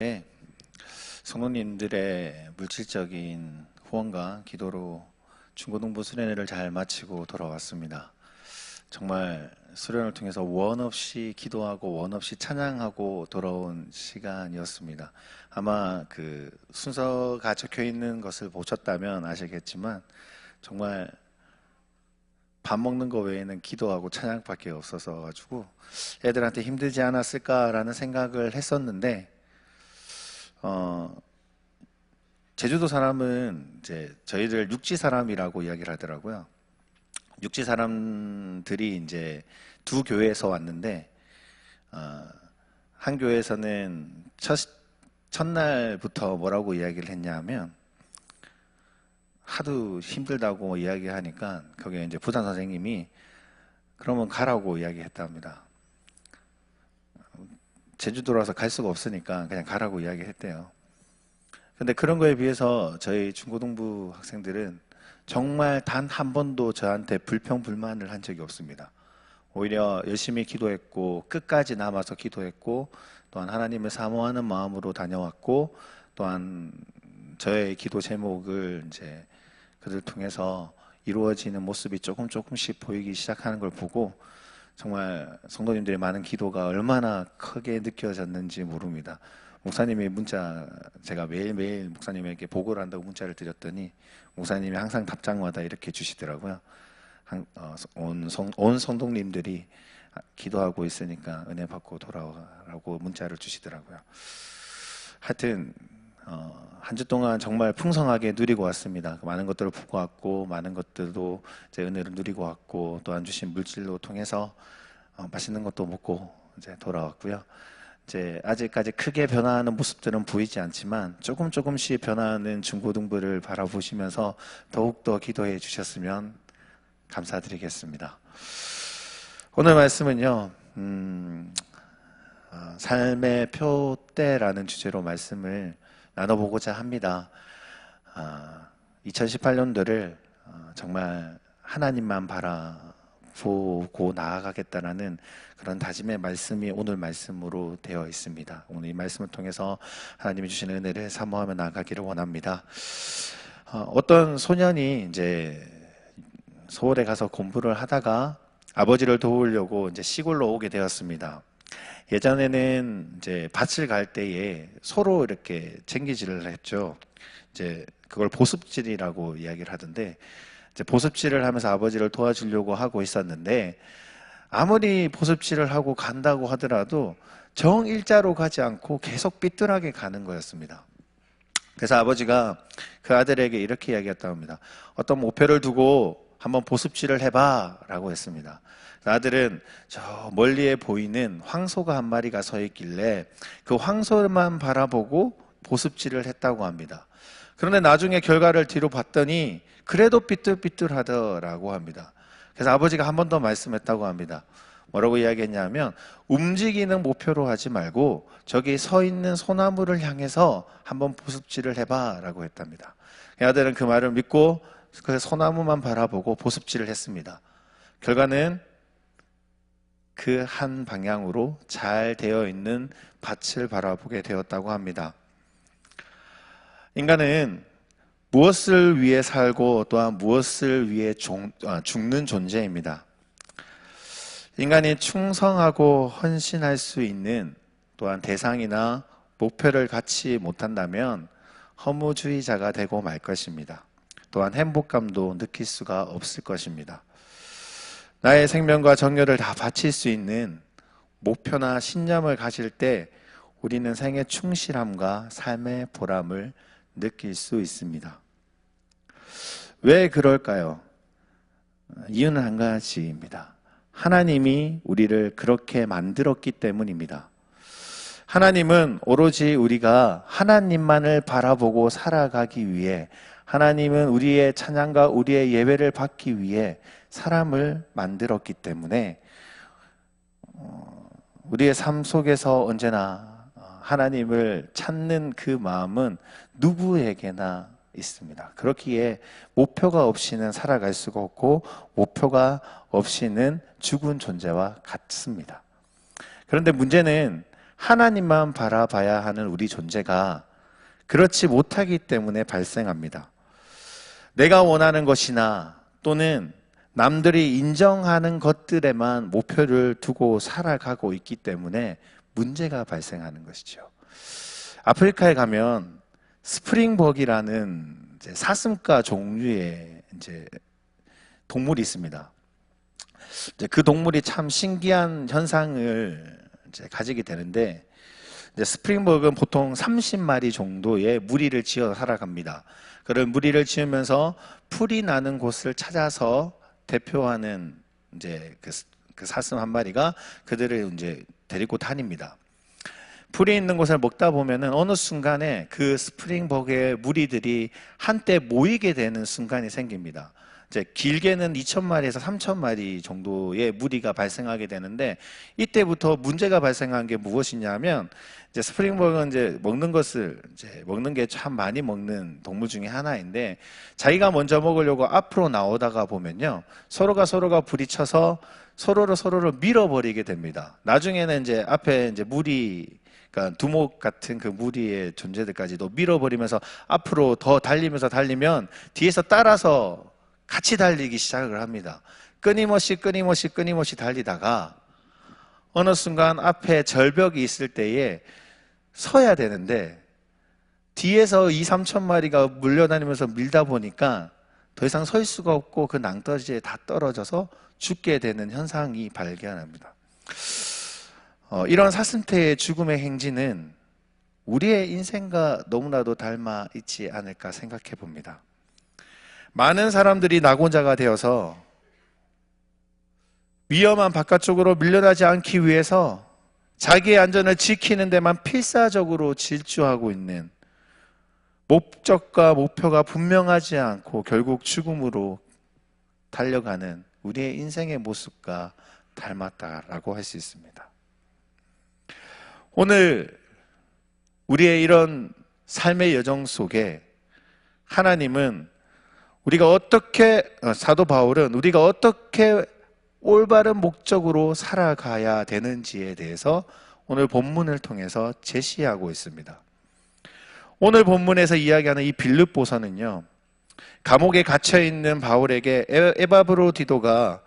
네, 성도님들의 물질적인 후원과 기도로 중고등부 수련회를 잘 마치고 돌아왔습니다. 정말 수련을 통해서 원 없이 기도하고 원 없이 찬양하고 돌아온 시간이었습니다. 아마 그 순서가 적혀 있는 것을 보셨다면 아시겠지만 정말 밥 먹는 거 외에는 기도하고 찬양밖에 없어서 가지고 애들한테 힘들지 않았을까라는 생각을 했었는데 제주도 사람은 이제 저희들 육지 사람이라고 이야기를 하더라고요. 육지 사람들이 이제 두 교회에서 왔는데 한 교회에서는 첫날부터 뭐라고 이야기를 했냐면 하도 힘들다고 이야기하니까 거기에 이제 부산 선생님이 그러면 가라고 이야기했답니다. 제주도라서 갈 수가 없으니까 그냥 가라고 이야기했대요. 근데 그런 거에 비해서 저희 중고등부 학생들은 정말 단 한 번도 저한테 불평불만을 한 적이 없습니다. 오히려 열심히 기도했고 끝까지 남아서 기도했고 또한 하나님을 사모하는 마음으로 다녀왔고 또한 저의 기도 제목을 이제 그들 통해서 이루어지는 모습이 조금씩 보이기 시작하는 걸 보고 정말 성도님들의 많은 기도가 얼마나 크게 느껴졌는지 모릅니다. 목사님의 문자, 제가 매일매일 목사님에게 보고를 한다고 문자를 드렸더니 목사님이 항상 답장마다 이렇게 주시더라고요. 온 성도님들이 기도하고 있으니까 은혜 받고 돌아오라고 문자를 주시더라고요. 하여튼 한 주 동안 정말 풍성하게 누리고 왔습니다. 많은 것들을 보고 왔고 많은 것들도 이제 은혜를 누리고 왔고 또한 주신 물질로 통해서 맛있는 것도 먹고 이제 돌아왔고요. 이제 아직까지 크게 변화하는 모습들은 보이지 않지만 조금씩 변화하는 중고등부를 바라보시면서 더욱더 기도해 주셨으면 감사드리겠습니다. 오늘 말씀은요, 삶의 표대라는 주제로 말씀을 나눠보고자 합니다. 2018년도를 정말 하나님만 바라보고 나아가겠다라는 그런 다짐의 말씀이 오늘 말씀으로 되어 있습니다. 오늘 이 말씀을 통해서 하나님이 주시는 은혜를 사모하며 나아가기를 원합니다. 어떤 소년이 이제 서울에 가서 공부를 하다가 아버지를 도우려고 이제 시골로 오게 되었습니다. 예전에는 이제 밭을 갈 때에 서로 이렇게 챙기질을 했죠. 이제 그걸 보습질이라고 이야기를 하던데, 이제 보습질을 하면서 아버지를 도와주려고 하고 있었는데, 아무리 보습질을 하고 간다고 하더라도 정일자로 가지 않고 계속 삐뚤하게 가는 거였습니다. 그래서 아버지가 그 아들에게 이렇게 이야기했다고 합니다. 어떤 목표를 두고 한번 보습질을 해봐 라고 했습니다. 아들은 저 멀리에 보이는 황소가 한 마리가 서 있길래 그 황소만 바라보고 보습질을 했다고 합니다. 그런데 나중에 결과를 뒤로 봤더니 그래도 삐뚤삐뚤하더라고 합니다. 그래서 아버지가 한 번 더 말씀했다고 합니다. 뭐라고 이야기했냐면 움직이는 목표로 하지 말고 저기 서 있는 소나무를 향해서 한번 보습질을 해봐 라고 했답니다. 아들은 그 말을 믿고 그 소나무만 바라보고 보습질을 했습니다. 결과는 그 한 방향으로 잘 되어 있는 밭을 바라보게 되었다고 합니다. 인간은 무엇을 위해 살고 또한 무엇을 위해 죽는 존재입니다. 인간이 충성하고 헌신할 수 있는 또한 대상이나 목표를 갖지 못한다면 허무주의자가 되고 말 것입니다. 또한 행복감도 느낄 수가 없을 것입니다. 나의 생명과 정열을 다 바칠 수 있는 목표나 신념을 가질 때 우리는 생의 충실함과 삶의 보람을 느낄 수 있습니다. 왜 그럴까요? 이유는 한 가지입니다. 하나님이 우리를 그렇게 만들었기 때문입니다. 하나님은 오로지 우리가 하나님만을 바라보고 살아가기 위해, 하나님은 우리의 찬양과 우리의 예배를 받기 위해 사람을 만들었기 때문에 우리의 삶 속에서 언제나 하나님을 찾는 그 마음은 누구에게나 있습니다. 그렇기에 목표가 없이는 살아갈 수가 없고 목표가 없이는 죽은 존재와 같습니다. 그런데 문제는 하나님만 바라봐야 하는 우리 존재가 그렇지 못하기 때문에 발생합니다. 내가 원하는 것이나 또는 남들이 인정하는 것들에만 목표를 두고 살아가고 있기 때문에 문제가 발생하는 것이죠. 아프리카에 가면 스프링벅이라는 사슴과 종류의 동물이 있습니다. 그 동물이 참 신기한 현상을 가지게 되는데, 스프링벅은 보통 30마리 정도의 무리를 지어 살아갑니다. 그런 무리를 지으면서 풀이 나는 곳을 찾아서 대표하는 그 사슴 한 마리가 그들을 데리고 다닙니다. 풀이 있는 곳을 먹다 보면은 어느 순간에 그 스프링벅의 무리들이 한때 모이게 되는 순간이 생깁니다. 길게는 2,000마리에서 3,000마리 정도의 무리가 발생하게 되는데, 이때부터 문제가 발생한 게 무엇이냐면, 스프링벅은 먹는 게 참 많이 먹는 동물 중에 하나인데, 자기가 먼저 먹으려고 앞으로 나오다가 보면요, 서로가 부딪혀서 서로를 밀어버리게 됩니다. 나중에는 앞에 무리, 그러니까 두목 같은 그 무리의 존재들까지도 밀어버리면서 앞으로 더 달리면 뒤에서 따라서 같이 달리기 시작을 합니다. 끊임없이 달리다가 어느 순간 앞에 절벽이 있을 때에 서야 되는데, 뒤에서 2,000~3,000마리가 물려다니면서 밀다 보니까 더 이상 설 수가 없고 그 낭떠러지에 다 떨어져서 죽게 되는 현상이 발견합니다. 이런 사슴태의 죽음의 행진은 우리의 인생과 너무나도 닮아 있지 않을까 생각해 봅니다. 많은 사람들이 낙원자가 되어서 위험한 바깥쪽으로 밀려나지 않기 위해서 자기의 안전을 지키는 데만 필사적으로 질주하고 있는, 목적과 목표가 분명하지 않고 결국 죽음으로 달려가는 우리의 인생의 모습과 닮았다라고 할 수 있습니다. 오늘 우리의 이런 삶의 여정 속에 하나님은 사도 바울은 우리가 어떻게 올바른 목적으로 살아가야 되는지에 대해서 오늘 본문을 통해서 제시하고 있습니다. 오늘 본문에서 이야기하는 이 빌립보서는요, 감옥에 갇혀있는 바울에게 에바브로디도가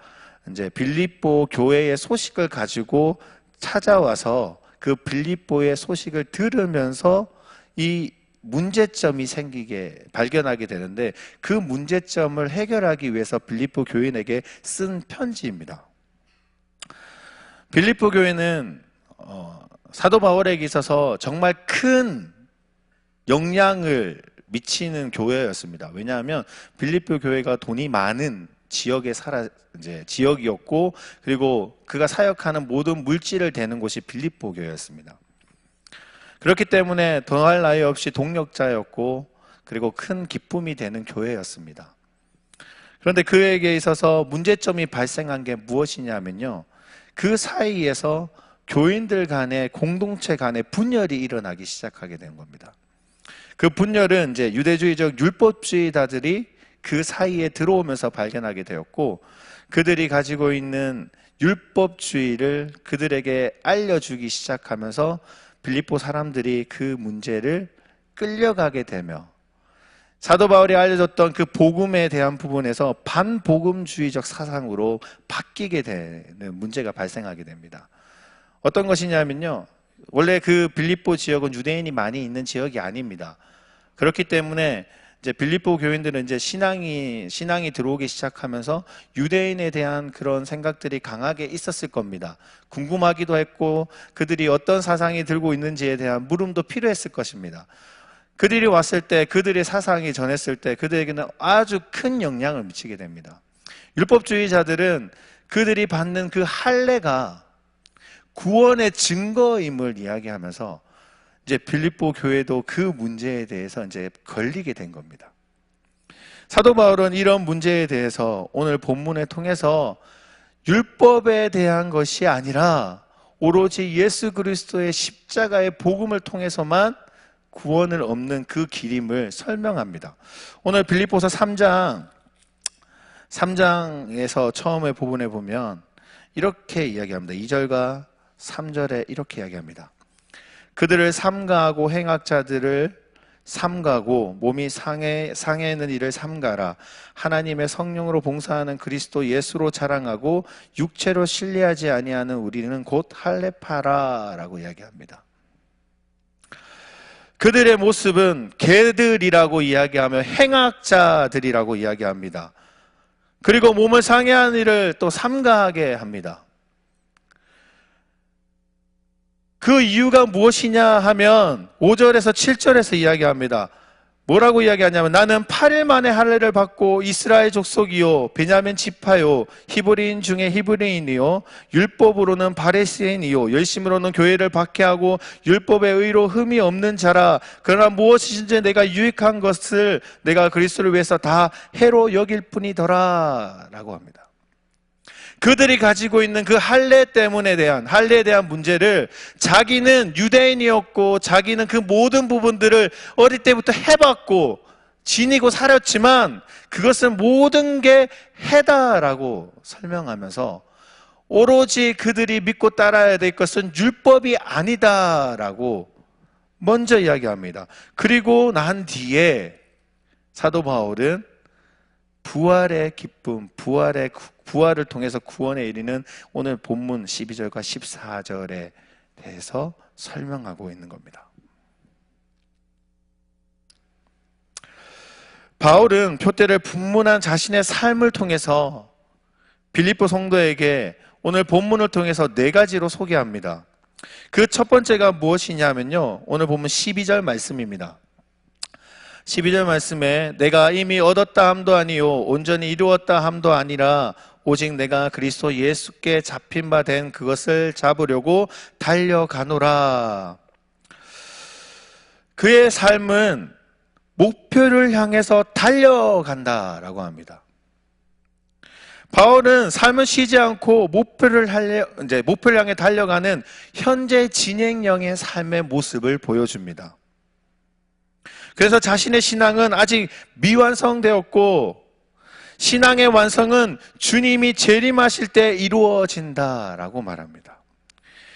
빌립보 교회의 소식을 가지고 찾아와서 그 빌립보의 소식을 들으면서 이 문제점이 발견하게 되는데, 그 문제점을 해결하기 위해서 빌립보 교인에게 쓴 편지입니다. 빌립보 교회는 사도 바울에게 있어서 정말 큰 영향을 미치는 교회였습니다. 왜냐하면 빌립보 교회가 돈이 많은 지역이었고, 그리고 그가 사역하는 모든 물질을 대는 곳이 빌립보 교회였습니다. 그렇기 때문에 더할 나위 없이 동력자였고, 그리고 큰 기쁨이 되는 교회였습니다. 그런데 그에게 있어서 문제점이 발생한 게 무엇이냐면요, 그 사이에서 교인들 간의, 공동체 간의 분열이 일어나기 시작하게 된 겁니다. 그 분열은 유대주의적 율법주의자들이 그 사이에 들어오면서 발견하게 되었고, 그들이 가지고 있는 율법주의를 그들에게 알려주기 시작하면서 빌립보 사람들이 그 문제를 끌려가게 되며, 사도 바울이 알려줬던 그 복음에 대한 부분에서 반복음주의적 사상으로 바뀌게 되는 문제가 발생하게 됩니다. 어떤 것이냐면요, 원래 그 빌립보 지역은 유대인이 많이 있는 지역이 아닙니다. 그렇기 때문에 빌립보 교인들은 신앙이 들어오기 시작하면서 유대인에 대한 그런 생각들이 강하게 있었을 겁니다. 궁금하기도 했고, 그들이 어떤 사상이 들고 있는지에 대한 물음도 필요했을 것입니다. 그들이 왔을 때, 그들의 사상이 전했을 때 그들에게는 아주 큰 영향을 미치게 됩니다. 율법주의자들은 그들이 받는 그 할례가 구원의 증거임을 이야기하면서 빌립보 교회도 그 문제에 대해서 걸리게 된 겁니다. 사도 바울은 이런 문제에 대해서 오늘 본문을 통해서 율법에 대한 것이 아니라 오로지 예수 그리스도의 십자가의 복음을 통해서만 구원을 얻는 그 길임을 설명합니다. 오늘 빌립보서 3장에서 처음의 부분에 보면 이렇게 이야기합니다. 2절과 3절에 이렇게 이야기합니다. 그들을 삼가하고 행악자들을 삼가고 몸이 상해는 이를 삼가라. 하나님의 성령으로 봉사하는 그리스도 예수로 자랑하고 육체로 신뢰하지 아니하는 우리는 곧 할례파라라고 이야기합니다. 그들의 모습은 개들이라고 이야기하며 행악자들이라고 이야기합니다. 그리고 몸을 상해하는 일을 또 삼가하게 합니다. 그 이유가 무엇이냐 하면 5절에서 7절에서 이야기합니다. 뭐라고 이야기하냐면 나는 8일 만에 할례를 받고 이스라엘 족속이요 베냐민 지파요 히브리인 중에 히브리인이요 율법으로는 바리새인이요 열심으로는 교회를 박해하고 율법의 의로 흠이 없는 자라. 그러나 무엇이든지 내가 유익한 것을 내가 그리스도를 위해서 다 해로 여길 뿐이더라 라고 합니다. 그들이 가지고 있는 그 할례에 대한 문제를 자기는 유대인이었고 자기는 그 모든 부분들을 어릴 때부터 해봤고 지니고 살았지만 그것은 모든 게 해다라고 설명하면서 오로지 그들이 믿고 따라야 될 것은 율법이 아니다라고 먼저 이야기합니다. 그리고 난 뒤에 사도 바울은 부활의 기쁨, 부활을 통해서 구원에 이르는 오늘 본문 12절과 14절에 대해서 설명하고 있는 겁니다. 바울은 표대를 분문한 자신의 삶을 통해서 빌립보 성도에게 오늘 본문을 통해서 4가지로 소개합니다. 그 첫 번째가 무엇이냐면요, 오늘 본문 12절 말씀입니다. 12절 말씀에 내가 이미 얻었다 함도 아니요 온전히 이루었다 함도 아니라 오직 내가 그리스도 예수께 잡힌 바 된 그것을 잡으려고 달려가노라. 그의 삶은 목표를 향해서 달려간다라고 합니다. 바울은 삶을 쉬지 않고 목표를 향해 달려가는 현재 진행형의 삶의 모습을 보여줍니다. 그래서 자신의 신앙은 아직 미완성되었고 신앙의 완성은 주님이 재림하실 때 이루어진다라고 말합니다.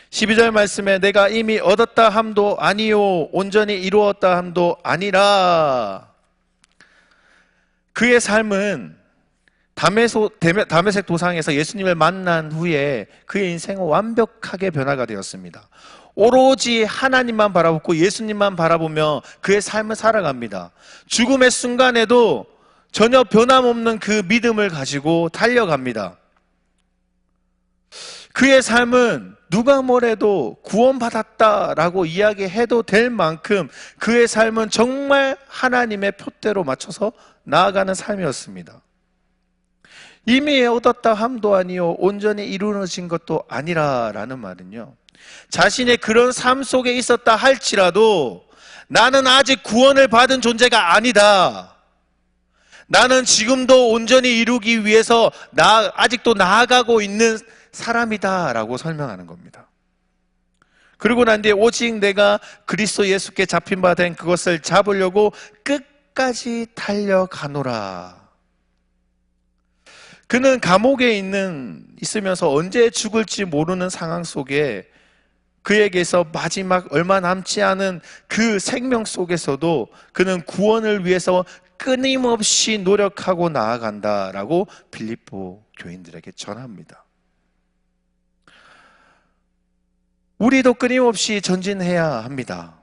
12절 말씀에 내가 이미 얻었다 함도 아니요 온전히 이루었다 함도 아니라. 그의 삶은 다메섹 도상에서 예수님을 만난 후에 그의 인생은 완벽하게 변화가 되었습니다. 오로지 하나님만 바라보고 예수님만 바라보며 그의 삶을 살아갑니다. 죽음의 순간에도 전혀 변함없는 그 믿음을 가지고 달려갑니다. 그의 삶은 누가 뭐래도 구원받았다라고 이야기해도 될 만큼 그의 삶은 정말 하나님의 표대로 맞춰서 나아가는 삶이었습니다. 이미 얻었다 함도 아니요 온전히 이루어진 것도 아니라라는 말은요, 자신의 그런 삶 속에 있었다 할지라도 나는 아직 구원을 받은 존재가 아니다. 나는 지금도 온전히 이루기 위해서 아직도 나아가고 있는 사람이다 라고 설명하는 겁니다. 그리고 난 뒤에 오직 내가 그리스도 예수께 잡힌 바 된 그것을 잡으려고 끝까지 달려가노라. 그는 감옥에 있으면서 언제 죽을지 모르는 상황 속에 그에게서 마지막 얼마 남지 않은 그 생명 속에서도 그는 구원을 위해서 끊임없이 노력하고 나아간다라고 빌립보 교인들에게 전합니다. 우리도 끊임없이 전진해야 합니다.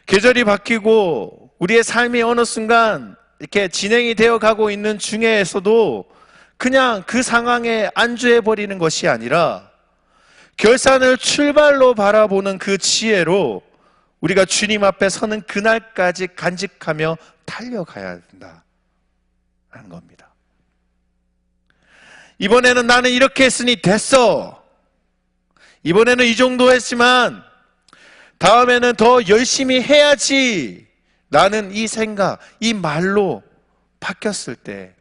계절이 바뀌고 우리의 삶이 어느 순간 이렇게 진행이 되어 가고 있는 중에서도 그냥 그 상황에 안주해버리는 것이 아니라 결산을 출발로 바라보는 그 지혜로 우리가 주님 앞에 서는 그날까지 간직하며 달려가야 된다는 겁니다. 이번에는 나는 이렇게 했으니 됐어. 이번에는 이 정도 했지만 다음에는 더 열심히 해야지 라는 이 생각, 이 말로 바뀌었을 때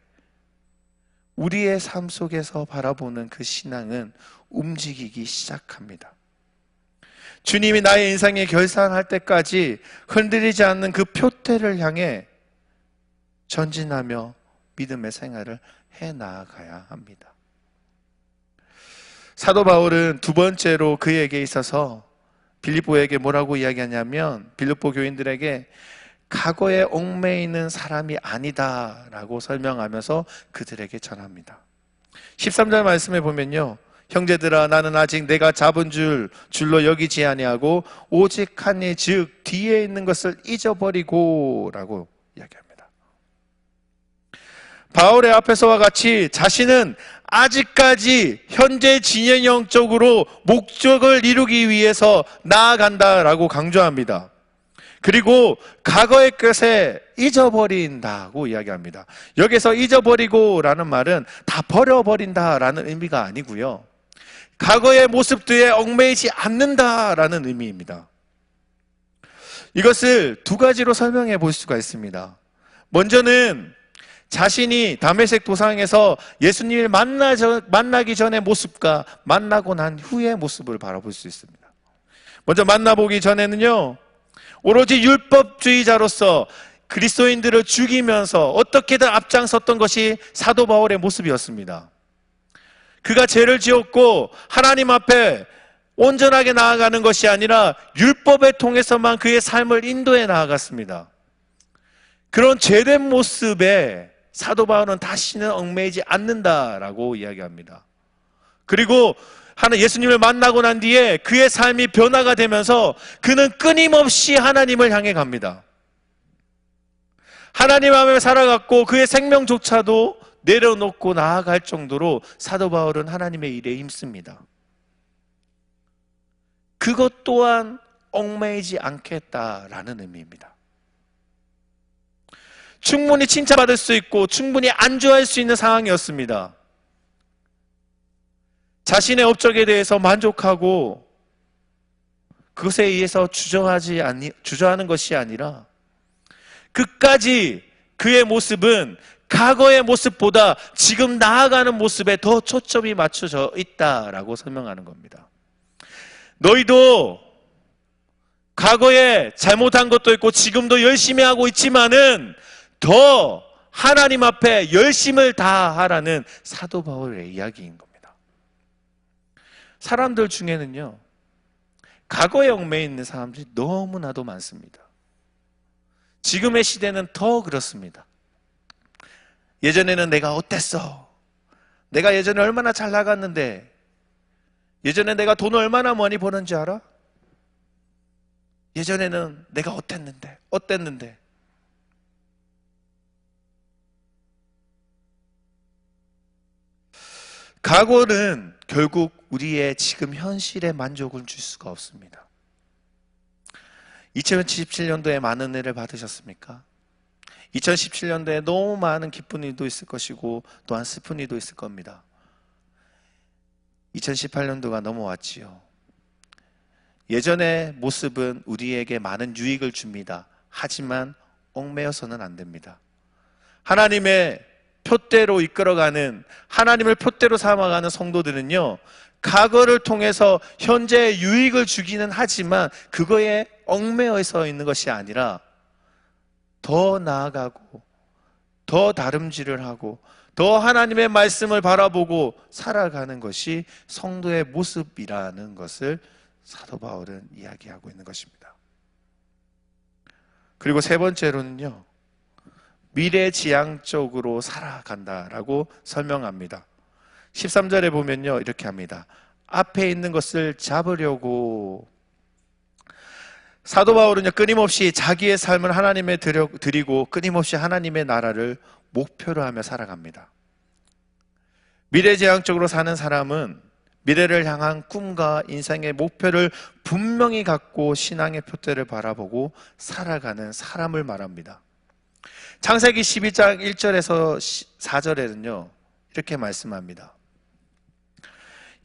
우리의 삶 속에서 바라보는 그 신앙은 움직이기 시작합니다. 주님이 나의 인생에 결산할 때까지 흔들리지 않는 그 표대를 향해 전진하며 믿음의 생활을 해나가야 합니다. 사도 바울은 두 번째로 그에게 있어서 빌립보에게 뭐라고 이야기하냐면 빌립보 교인들에게 과거에 얽매여 있는 사람이 아니다라고 설명하면서 그들에게 전합니다. 13절 말씀에 보면요, 형제들아 나는 아직 내가 잡은 줄로 여기지 아니하고 오직 하니 즉 뒤에 있는 것을 잊어버리고 라고 이야기합니다. 바울의 앞에서와 같이 자신은 아직까지 현재 진행형적으로 목적을 이루기 위해서 나아간다라고 강조합니다. 그리고 과거의 것에 잊어버린다고 이야기합니다. 여기서 잊어버리고 라는 말은 다 버려버린다라는 의미가 아니고요, 과거의 모습들에 얽매이지 않는다라는 의미입니다. 이것을 두 가지로 설명해 볼 수가 있습니다. 먼저는 자신이 다메섹 도상에서 예수님을 만나기 전의 모습과 만나고 난 후의 모습을 바라볼 수 있습니다. 먼저 만나보기 전에는요, 오로지 율법주의자로서 그리스도인들을 죽이면서 어떻게든 앞장섰던 것이 사도 바울의 모습이었습니다. 그가 죄를 지었고 하나님 앞에 온전하게 나아가는 것이 아니라 율법을 통해서만 그의 삶을 인도해 나아갔습니다. 그런 죄된 모습에 사도 바울은 다시는 얽매이지 않는다라고 이야기합니다. 그리고 예수님을 만나고 난 뒤에 그의 삶이 변화가 되면서 그는 끊임없이 하나님을 향해 갑니다. 하나님 앞에 살아갔고 그의 생명조차도 내려놓고 나아갈 정도로 사도 바울은 하나님의 일에 힘씁니다. 그것 또한 얽매이지 않겠다라는 의미입니다. 충분히 칭찬받을 수 있고 충분히 안주할 수 있는 상황이었습니다. 자신의 업적에 대해서 만족하고 그것에 의해서 주저하는 것이 아니라 끝까지 그의 모습은 과거의 모습보다 지금 나아가는 모습에 더 초점이 맞춰져 있다라고 설명하는 겁니다. 너희도 과거에 잘못한 것도 있고 지금도 열심히 하고 있지만은 더 하나님 앞에 열심을 다하라는 사도 바울의 이야기인 겁니다. 사람들 중에는요, 과거에 얽매여 있는 사람들이 너무나도 많습니다. 지금의 시대는 더 그렇습니다. 예전에는 내가 어땠어? 내가 예전에 얼마나 잘 나갔는데? 예전에 내가 돈을 얼마나 많이 버는지 알아? 예전에는 내가 어땠는데? 과거는 결국 우리의 지금 현실에 만족을 줄 수가 없습니다. 2017년도에 많은 은혜를 받으셨습니까? 2017년도에 너무 많은 기쁜 일도 있을 것이고 또한 슬픈 일도 있을 겁니다. 2018년도가 넘어왔지요. 예전의 모습은 우리에게 많은 유익을 줍니다. 하지만 얽매여서는 안 됩니다. 하나님의 표대로 이끌어가는, 하나님을 표대로 삼아가는 성도들은요, 과거를 통해서 현재의 유익을 주기는 하지만 그거에 얽매여서 있는 것이 아니라 더 나아가고 더 다름질을 하고 더 하나님의 말씀을 바라보고 살아가는 것이 성도의 모습이라는 것을 사도 바울은 이야기하고 있는 것입니다. 그리고 세 번째로는요, 미래지향적으로 살아간다라고 설명합니다. 13절에 보면요, 이렇게 합니다. 앞에 있는 것을 잡으려고. 사도 바울은요, 끊임없이 자기의 삶을 하나님에 드리고 끊임없이 하나님의 나라를 목표로 하며 살아갑니다. 미래지향적으로 사는 사람은 미래를 향한 꿈과 인생의 목표를 분명히 갖고 신앙의 표대를 바라보고 살아가는 사람을 말합니다. 창세기 12장 1절에서 4절에는요, 이렇게 말씀합니다.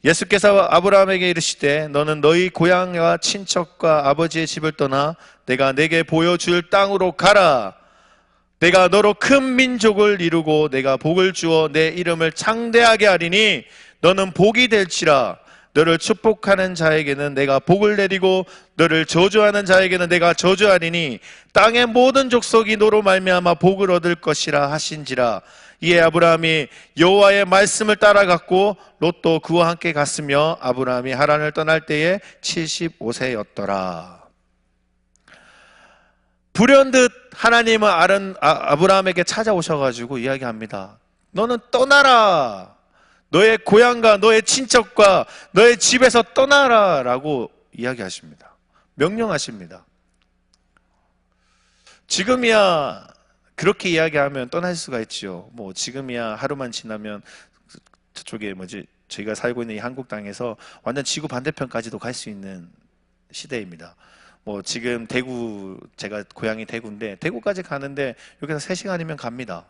예수께서 아브라함에게 이르시되 너는 너희 고향과 친척과 아버지의 집을 떠나 내가 내게 보여줄 땅으로 가라. 내가 너로 큰 민족을 이루고 내가 복을 주어 내 이름을 창대하게 하리니 너는 복이 될지라. 너를 축복하는 자에게는 내가 복을 내리고 너를 저주하는 자에게는 내가 저주하리니 땅의 모든 족속이 너로 말미암아 복을 얻을 것이라 하신지라. 이에 아브라함이 여호와의 말씀을 따라갔고 롯도 그와 함께 갔으며 아브라함이 하란을 떠날 때에 75세였더라. 불현듯 하나님은 아브라함에게 찾아오셔가지고 이야기합니다. 너는 떠나라. 너의 고향과 너의 친척과 너의 집에서 떠나라 라고 이야기하십니다. 명령하십니다. 지금이야 그렇게 이야기하면 떠날 수가 있지요. 뭐 지금이야 하루만 지나면 저쪽에 저희가 살고 있는 이 한국 땅에서 완전 지구 반대편까지도 갈 수 있는 시대입니다. 뭐 지금 대구, 제가 고향이 대구인데 대구까지 가는데 여기서 3시간이면 갑니다.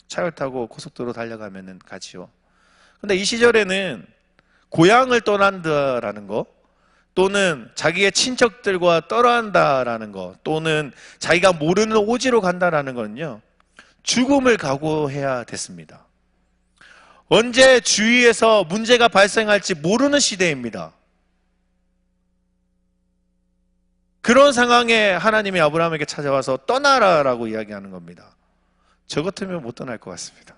차를 타고 고속도로 달려가면은 가지요. 근데 이 시절에는 고향을 떠난다라는 거, 또는 자기의 친척들과 떠난다라는 거, 또는 자기가 모르는 오지로 간다라는 건요, 죽음을 각오해야 됐습니다. 언제 주위에서 문제가 발생할지 모르는 시대입니다. 그런 상황에 하나님이 아브라함에게 찾아와서 떠나라라고 이야기하는 겁니다. 저 같으면 못 떠날 것 같습니다.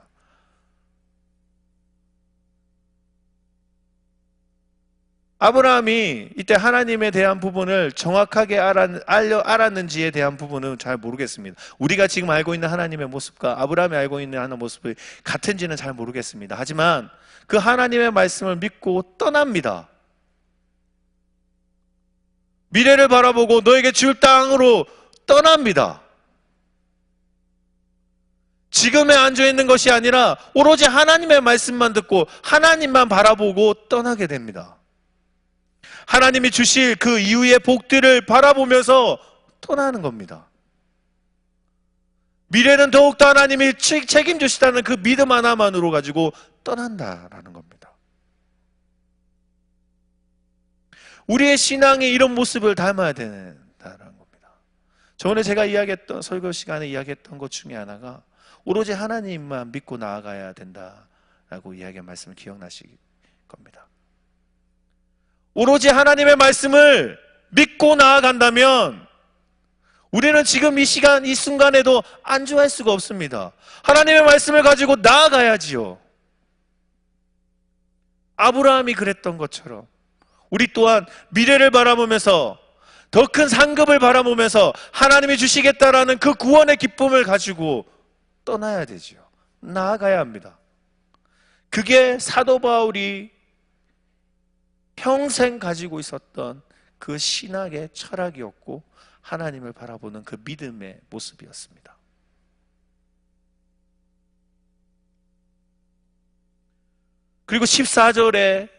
아브라함이 이때 하나님에 대한 부분을 정확하게 알았는지에 대한 부분은 잘 모르겠습니다. 우리가 지금 알고 있는 하나님의 모습과 아브라함이 알고 있는 하나님의 모습이 같은지는 잘 모르겠습니다. 하지만 그 하나님의 말씀을 믿고 떠납니다. 미래를 바라보고 너에게 줄 땅으로 떠납니다. 지금에 앉아있는 것이 아니라 오로지 하나님의 말씀만 듣고 하나님만 바라보고 떠나게 됩니다. 하나님이 주실 그 이후의 복들을 바라보면서 떠나는 겁니다. 미래는 더욱더 하나님이 책임주시다는 그 믿음 하나만으로 가지고 떠난다라는 겁니다. 우리의 신앙이 이런 모습을 닮아야 된다는 겁니다. 저번에 제가 이야기했던, 설교 시간에 이야기했던 것 중에 하나가 오로지 하나님만 믿고 나아가야 된다라고 이야기한 말씀을 기억나실 겁니다. 오로지 하나님의 말씀을 믿고 나아간다면 우리는 지금 이 시간, 이 순간에도 안주할 수가 없습니다. 하나님의 말씀을 가지고 나아가야지요. 아브라함이 그랬던 것처럼 우리 또한 미래를 바라보면서 더 큰 상급을 바라보면서 하나님이 주시겠다라는 그 구원의 기쁨을 가지고 떠나야 되지요. 나아가야 합니다. 그게 사도 바울이 평생 가지고 있었던 그 신학의 철학이었고 하나님을 바라보는 그 믿음의 모습이었습니다. 그리고 14절에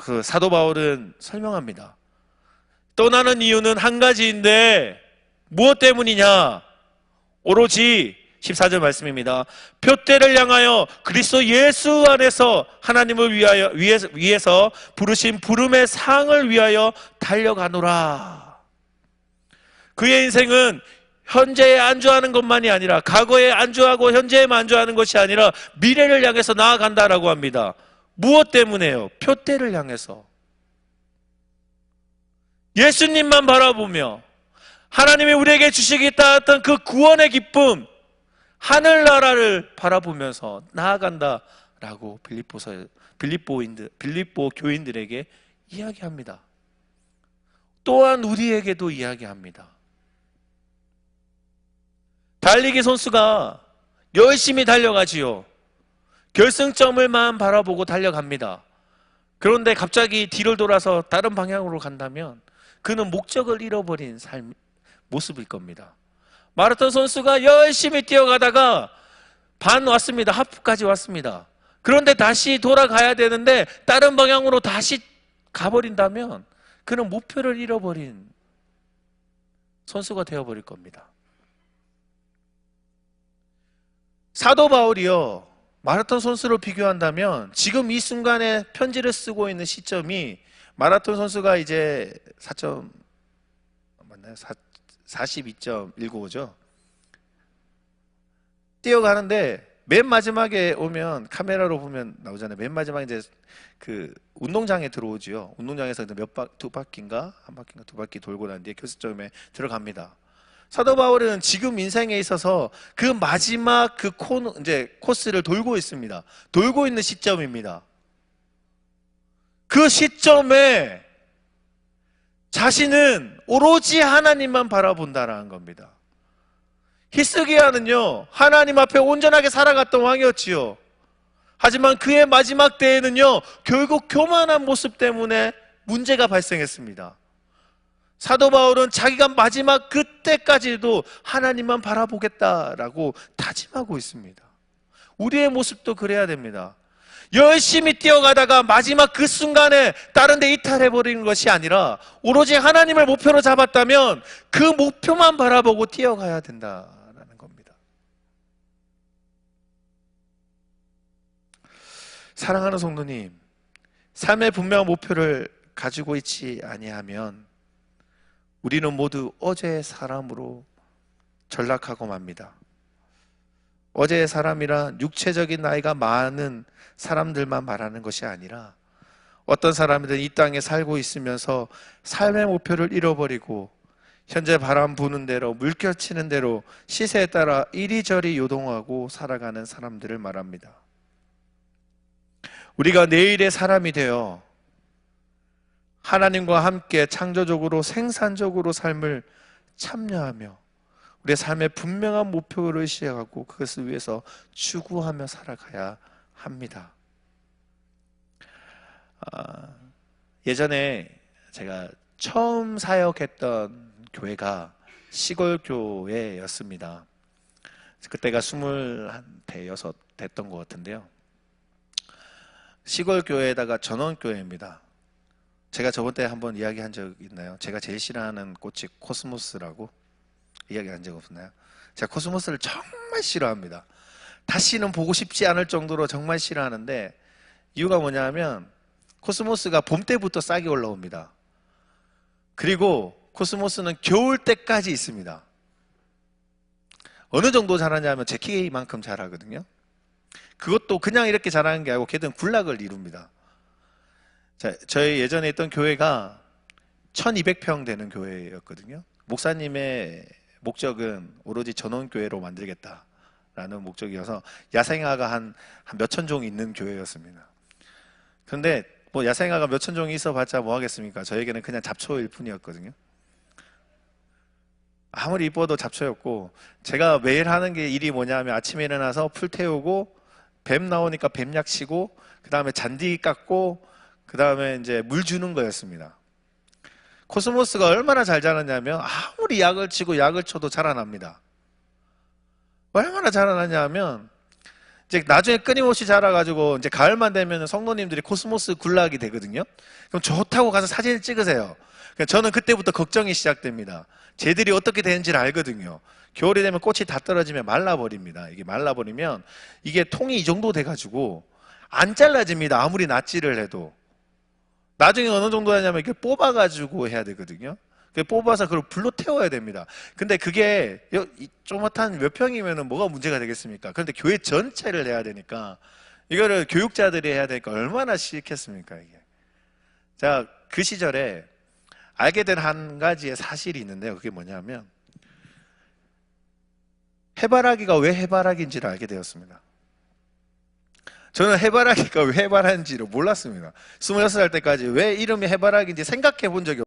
그 사도 바울은 설명합니다. 떠나는 이유는 한 가지인데 무엇 때문이냐? 오로지 14절 말씀입니다. 표대를 향하여 그리스도 예수 안에서 하나님을 위해서 부르신 부름의 상을 위하여 달려가노라. 그의 인생은 현재에 안주하는 것만이 아니라 과거에 안주하고 현재에만 안주하는 것이 아니라 미래를 향해서 나아간다라고 합니다. 무엇 때문에요? 표대를 향해서. 예수님만 바라보며 하나님이 우리에게 주시겠다 했던 그 구원의 기쁨, 하늘나라를 바라보면서 나아간다라고 빌립보 교인들에게 이야기합니다. 또한 우리에게도 이야기합니다. 달리기 선수가 열심히 달려가지요. 결승점을만 바라보고 달려갑니다. 그런데 갑자기 뒤를 돌아서 다른 방향으로 간다면 그는 목적을 잃어버린 모습일 겁니다. 마라톤 선수가 열심히 뛰어가다가 반 왔습니다. 하프까지 왔습니다. 그런데 다시 돌아가야 되는데 다른 방향으로 다시 가버린다면 그는 목표를 잃어버린 선수가 되어버릴 겁니다. 사도 바울이요, 마라톤 선수로 비교한다면 지금 이 순간에 편지를 쓰고 있는 시점이 마라톤 선수가 이제 42.195죠. 뛰어가는데 맨 마지막에 오면 카메라로 보면 나오잖아요. 맨 마지막에 이제 그 운동장에 들어오지요. 운동장에서 두 바퀴인가 한 바퀴인가 두 바퀴 돌고 난 뒤에 교습점에 들어갑니다. 사도 바울은 지금 인생에 있어서 그 마지막 이제 코스를 돌고 있습니다. 돌고 있는 시점입니다. 그 시점에 자신은 오로지 하나님만 바라본다라는 겁니다. 히스기야는요, 하나님 앞에 온전하게 살아갔던 왕이었지요. 하지만 그의 마지막 때에는요, 결국 교만한 모습 때문에 문제가 발생했습니다. 사도 바울은 자기가 마지막 그때까지도 하나님만 바라보겠다라고 다짐하고 있습니다. 우리의 모습도 그래야 됩니다. 열심히 뛰어가다가 마지막 그 순간에 다른 데 이탈해버리는 것이 아니라 오로지 하나님을 목표로 잡았다면 그 목표만 바라보고 뛰어가야 된다라는 겁니다. 사랑하는 성도님, 삶의 분명한 목표를 가지고 있지 아니하면 우리는 모두 어제의 사람으로 전락하고 맙니다. 어제의 사람이란 육체적인 나이가 많은 사람들만 말하는 것이 아니라 어떤 사람들은 이 땅에 살고 있으면서 삶의 목표를 잃어버리고 현재 바람 부는 대로 물결치는 대로 시세에 따라 이리저리 요동하고 살아가는 사람들을 말합니다. 우리가 내일의 사람이 되어 하나님과 함께 창조적으로 생산적으로 삶을 참여하며 우리의 삶의 분명한 목표를 시작하고 그것을 위해서 추구하며 살아가야 합니다. 예전에 제가 처음 사역했던 교회가 시골 교회였습니다. 그때가 26, 됐던 것 같은데요. 시골 교회에다가 전원교회입니다. 제가 저번 때 한번 이야기한 적 있나요? 제가 제일 싫어하는 꽃이 코스모스라고 이야기한 적 없나요? 제가 코스모스를 정말 싫어합니다. 다시는 보고 싶지 않을 정도로 정말 싫어하는데 이유가 뭐냐면 코스모스가 봄 때부터 싹이 올라옵니다. 그리고 코스모스는 겨울 때까지 있습니다. 어느 정도 자라냐면 제 키만큼 자라거든요. 그것도 그냥 이렇게 자라는 게 아니고 걔들은 군락을 이룹니다. 자, 저희 예전에 있던 교회가 1200평 되는 교회였거든요. 목사님의 목적은 오로지 전원교회로 만들겠다라는 목적이어서 야생화가 한 몇천 종 있는 교회였습니다. 그런데 뭐 야생화가 몇천 종이 있어봤자 뭐 하겠습니까? 저에게는 그냥 잡초일 뿐이었거든요. 아무리 이뻐도 잡초였고, 제가 매일 하는 게 일이 뭐냐면 아침에 일어나서 풀 태우고 뱀 나오니까 뱀약 치고 그 다음에 잔디 깎고 그 다음에 이제 물 주는 거였습니다. 코스모스가 얼마나 잘 자라냐면 아무리 약을 치고 약을 쳐도 자라납니다. 얼마나 자라나냐면 이제 나중에 끊임없이 자라가지고 이제 가을만 되면 성도님들이 코스모스 군락이 되거든요. 그럼 좋다고 가서 사진을 찍으세요. 저는 그때부터 걱정이 시작됩니다. 쟤들이 어떻게 되는지를 알거든요. 겨울이 되면 꽃이 다 떨어지면 말라버립니다. 이게 말라버리면 이게 통이 이 정도 돼가지고 안 잘라집니다. 아무리 낫지를 해도. 나중에 어느 정도 하냐면 이렇게 뽑아가지고 해야 되거든요. 뽑아서 그걸 불로 태워야 됩니다. 근데 그게 조그맣한 몇 평이면 뭐가 문제가 되겠습니까? 그런데 교회 전체를 해야 되니까 이거를 교육자들이 해야 되니까 얼마나 싫겠습니까, 이게. 자, 그 시절에 알게 된 한 가지의 사실이 있는데요. 그게 뭐냐면 해바라기가 왜 해바라기인지를 알게 되었습니다. 저는 해바라기가 왜 해바라기인지를 몰랐습니다. 26살 때까지 왜 이름이 해바라기인지 생각해 본 적이 없어요.